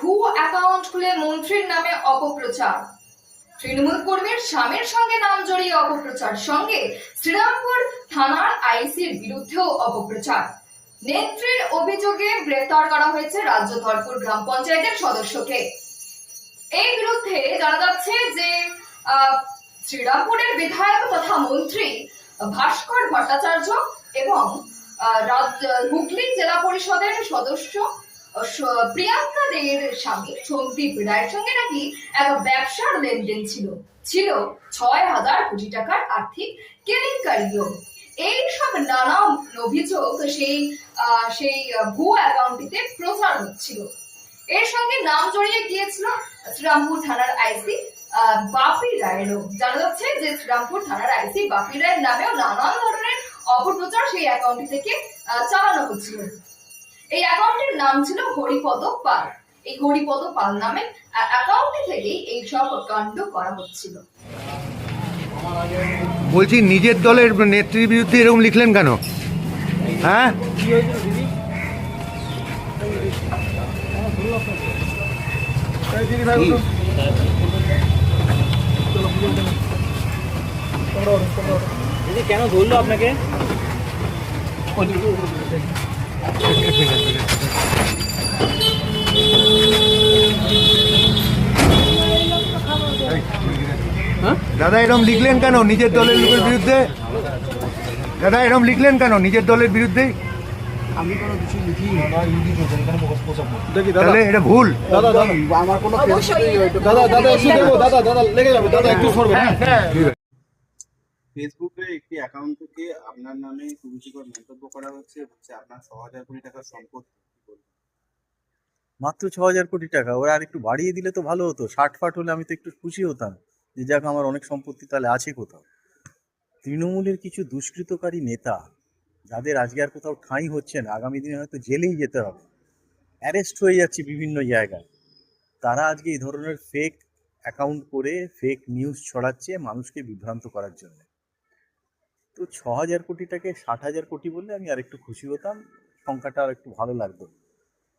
ভুয়ো অ্যাকাউন্ট খুলে মন্ত্রীর নামে অপপ্রচার। তৃণমূল কর্মীর স্বামীর সঙ্গে নাম জড়িয়ে অপপ্রচার, সঙ্গে শ্রীরামপুর থানার আইসির বিরুদ্ধেও অপপ্রচার। নেত্রীর অভিযোগে গ্রেফতার করা হয়েছে রাজ্য ধরপুর গ্রাম পঞ্চায়েতের সদস্যকে। এই বিরুদ্ধে জানা যাচ্ছে যে শ্রীরামপুরের বিধায়ক তথা মন্ত্রী ভাস্কর ভট্টাচার্য এবং হুগলি জেলা পরিষদের সদস্য প্রিয়াঙ্কা দের স্বামী সন্দীপ রায়ের সঙ্গে নাকি এক ব্যবসার লেনদেন ছিল ৬,০০০ কোটি টাকার আর্থিক কেলেঙ্কারিও। এই সব নানা অভিযোগ সেই ভুয়ো অ্যাকাউন্টটিতে প্রচার হচ্ছিল। এর সঙ্গে নাম জড়িয়ে গিয়েছিল শ্রীরামপুর থানার আইসি বাপি রায়েরও। জানা যাচ্ছে যে শ্রীরামপুর থানার আইসি বাপি রায়ের নামেও নানান ধরনের অপপ্রচার সেই অ্যাকাউন্ট থেকে চালানো হচ্ছিল। এই অ্যাকাউন্টের নাম ছিল হরিপদ পাল। এই হরিপদ পাল নামে অ্যাকাউন্টে থেকেই এই সব কাণ্ড করা হচ্ছিল। বলছি, নিজের দলের নেত্রীর বিরুদ্ধে এরকম লিখলেন কেন? হ্যাঁ, কেন ধরলো আপনাকে? দাদা এরকম লিখলেন কেন নিজের দলের লোকের বিরুদ্ধে? দাদা এরকম লিখলেন কেন নিজের দলের বিরুদ্ধে? আমি কোনো কিছু লিখি তাহলে এটা ভুল। দাদা আমার কোনো দাদা লেগে যাবে, দাদা একটু সরবেন। ফেসবুকে একটি অ্যাকাউন্ট থেকে আপনার নামে কুরুচিকর মন্তব্য করা হচ্ছে, আপনার ৬,০০০ কোটি টাকার সম্পত্তি। মাত্র ৬,০০০ কোটি টাকা, ওরা আর একটু বাড়িয়ে দিলে তো ভালো হতো। ৬০-৫০ হলে আমি তো একটু খুশি হতাম যে যাক আমার অনেক সম্পত্তি তাহলে আছে কোথাও। তৃণমূলের কিছু দুষ্কৃতকারী নেতা যাদের আজকে আর কোথাও ঠাঁই হচ্ছে না, আগামী দিনে হয়তো জেলেই যেতে হবে, অ্যারেস্ট হয়ে যাচ্ছে বিভিন্ন জায়গায়, তারা আজকে এই ধরনের ফেক অ্যাকাউন্ট করে ফেক নিউজ ছড়াচ্ছে মানুষকে বিভ্রান্ত করার জন্য। তো ৬,০০০ কোটিটাকে ৬০,০০০ কোটি বললে আমি আর একটু খুশি হতাম, সংখ্যাটা আর একটু ভালো লাগতো।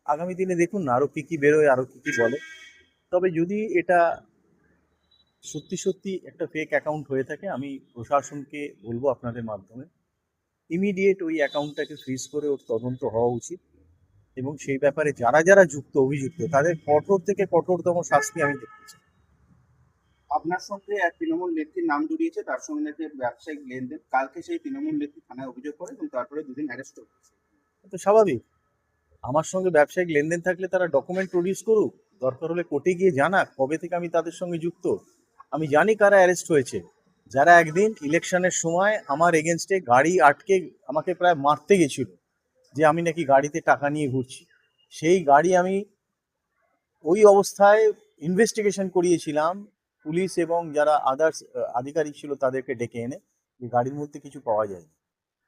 আগামী দিনে দেখুন না আরও কী কী বেরোয়, আরও কী কী বলে। তবে যদি এটা সত্যি সত্যি একটা ফেক অ্যাকাউন্ট হয়ে থাকে, আমি প্রশাসনকে বলবো আপনাদের মাধ্যমে ইমিডিয়েট ওই অ্যাকাউন্টটাকে ফ্রিজ করে ওর তদন্ত হওয়া উচিত, এবং সেই ব্যাপারে যারা যারা অভিযুক্ত তাদের কঠোর থেকে কঠোরতম শাস্তি আমি দেখতে চাই। আপনার সঙ্গে এক তৃণমূল নেত্রীর নাম জড়িয়েছে, তার সঙ্গে নাকি ব্যবসায়িক লেনদেন। কালকে সেই তৃণমূল নেত্রী থানায় অভিযোগ করে এবং তারপরে দুদিন অ্যারেস্ট হয়েছে। তো স্বাভাবিক, আমার সঙ্গে ব্যবসায়িক লেনদেন থাকলে তারা ডকুমেন্ট প্রডিউস করুক, দরকার হলে কোর্টে গিয়ে জানাক কবে থেকে আমি তাদের সঙ্গে যুক্ত। আমি জানি কারা অ্যারেস্ট হয়েছে, যারা একদিন ইলেকশনের সময় আমার এগেনস্টে গাড়ি আটকে আমাকে প্রায় মারতে গেছিল যে আমি নাকি গাড়িতে টাকা নিয়ে ঘুরছি। সেই গাড়ি আমি ওই অবস্থায় ইনভেস্টিগেশন করিয়েছিলাম, পুলিশ এবং যারা আদার্স আধিকারিক ছিল তাদেরকে ডেকে এনে, যে গাড়ির মধ্যে কিছু পাওয়া যায়নি।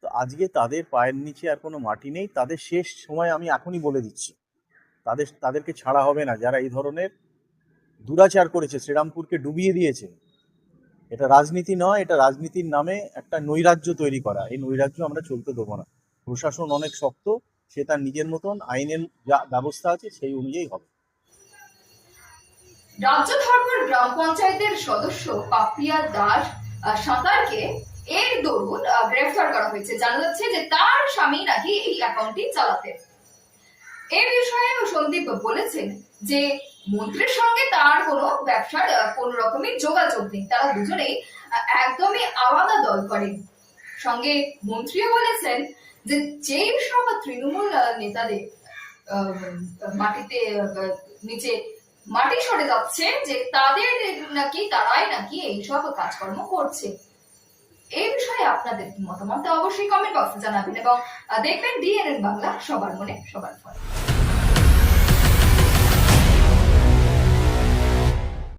তো আজকে তাদের পায়ের নিচে আর কোনো মাটি নেই, তাদের শেষ সময় আমি এখনই বলে দিচ্ছি, তাদেরকে ছাড়া হবে না। যারা এই ধরনের দুরাচার করেছে, শ্রীরামপুরকে ডুবিয়ে দিয়েছে, এটা রাজনীতি নয়, এটা রাজনীতির নামে একটা নৈরাজ্য তৈরি করা। এই নৈরাজ্য আমরা চলতে দেবো না। প্রশাসন অনেক শক্ত, সে তার নিজের মতন আইনের যা ব্যবস্থা আছে সেই অনুযায়ী হবে। রাজ্য ধরপুর গ্রাম পঞ্চায়েতের সদস্য পাপিয়া দাস সাঁতারকে এর দরুন গ্রেফতার করা হয়েছে। জানা যাচ্ছে যে তার স্বামী নাকি এই অ্যাকাউন্টটি চালাতেন। এই বিষয়ে সন্দীপ বলেছেন যে মন্ত্রীর সঙ্গে তার কোনো ব্যবসার কোনো রকমের যোগাযোগ নেই, তারা দুজনেই একদমই আলাদা দল করেন। সঙ্গে মন্ত্রীও বলেছেন যে যেই সব তৃণমূল নেতাদের মাটিতে নিচে মাটি সরে যাচ্ছে, যে তাদের নাকি তারাই নাকি এইসব কাজকর্ম করছে। এই বিষয়ে আপনাদের কি মতামত অবশ্যই কমেন্ট বক্সে জানাবেন এবং দেখবেন ডিএনএন বাংলা, সবার মনে সবার ফল।